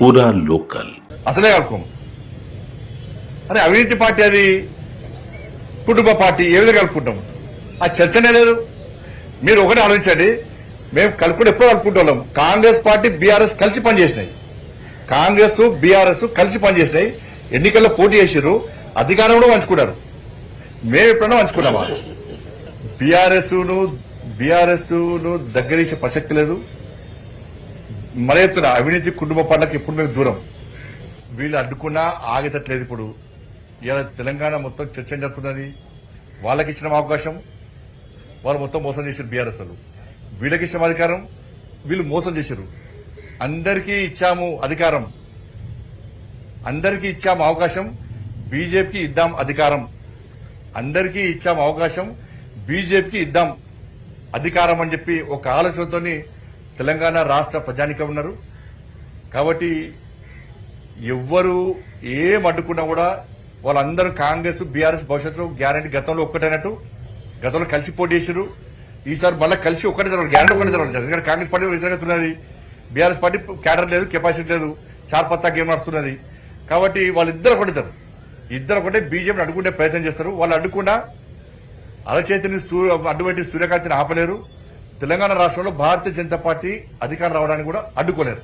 పూరా లోకల్. అసలే కలుపుకోము. అరే అవినీతి పార్టీ అది కుటుంబ పార్టీ ఏ విధంగా కలుపుకుంటాం? ఆ చర్చనే లేదు. మీరు ఒకటి ఆలోచించండి, మేము కలుపుకుంటే ఎప్పుడు కలుపుకుంటాం? కాంగ్రెస్ పార్టీ బీఆర్ఎస్ కలిసి పనిచేసినాయి. కాంగ్రెస్ బీఆర్ఎస్ కలిసి పనిచేసినాయి. ఎన్నికల్లో పోటీ చేసిర్రు, అధికారం కూడా పంచుకున్నారు. మేము ఎప్పుడైనా పంచుకున్నామా? బీఆర్ఎస్ ను దగ్గరేసే ప్రసక్తి లేదు. మరే ఎత్తున అవినీతి కుటుంబ పార్టీలకు ఎప్పుడు మేము దూరం. వీళ్ళు అడ్డుకున్నా ఆగేటట్లేదు. ఇప్పుడు ఇలా తెలంగాణ మొత్తం చర్చ జరుగుతున్నది. వాళ్ళకి ఇచ్చిన అవకాశం, వాళ్ళు మొత్తం మోసం చేశారు. బీఆర్ఎస్ వాళ్ళు వీళ్ళకి ఇచ్చిన అధికారం, వీళ్ళు మోసం చేశారు. అందరికీ ఇచ్చాము అధికారం, అందరికీ ఇచ్చాము అవకాశం, బీజేపీకి ఇద్దాం అధికారం. అందరికీ ఇచ్చాము అవకాశం, బీజేపీకి ఇద్దాం అధికారం అని చెప్పి ఒక ఆలోచనతో తెలంగాణ రాష్ట్ర ప్రజానికం ఉన్నారు. కాబట్టి ఎవ్వరు ఏం అడ్డుకున్నా కూడా వాళ్ళందరూ కాంగ్రెస్ బీఆర్ఎస్ భవిష్యత్తులో గ్యారంటీ గతంలో ఒక్కటైనట్టు గతంలో కలిసి పోటీ చేశారు. ఈసారి మళ్ళీ కలిసి ఒక్కటే జరగాలి, గ్యారంటీ ఒకటే జరగాలి. ఎందుకంటే కాంగ్రెస్ పార్టీ వ్యతిరేకతున్నది, బీఆర్ఎస్ పార్టీ క్యాడర్ లేదు, కెపాసిటీ లేదు, చార్పత్తా గేమ్ నడుస్తున్నది. కాబట్టి వాళ్ళిద్దరు ఒకటిద్దరు, ఇద్దరు ఒకటే బీజేపీని అడ్డుకునే ప్రయత్నం చేస్తారు. వాళ్ళు అడ్డుకున్నా అరచేతిని అడ్డుపెట్టి సూర్యకాంతిని ఆపలేరు. తెలంగాణ రాష్ట్రంలో భారతీయ జనతా పార్టీ అధికారం రావడానికి కూడా అడ్డుకోలేరు.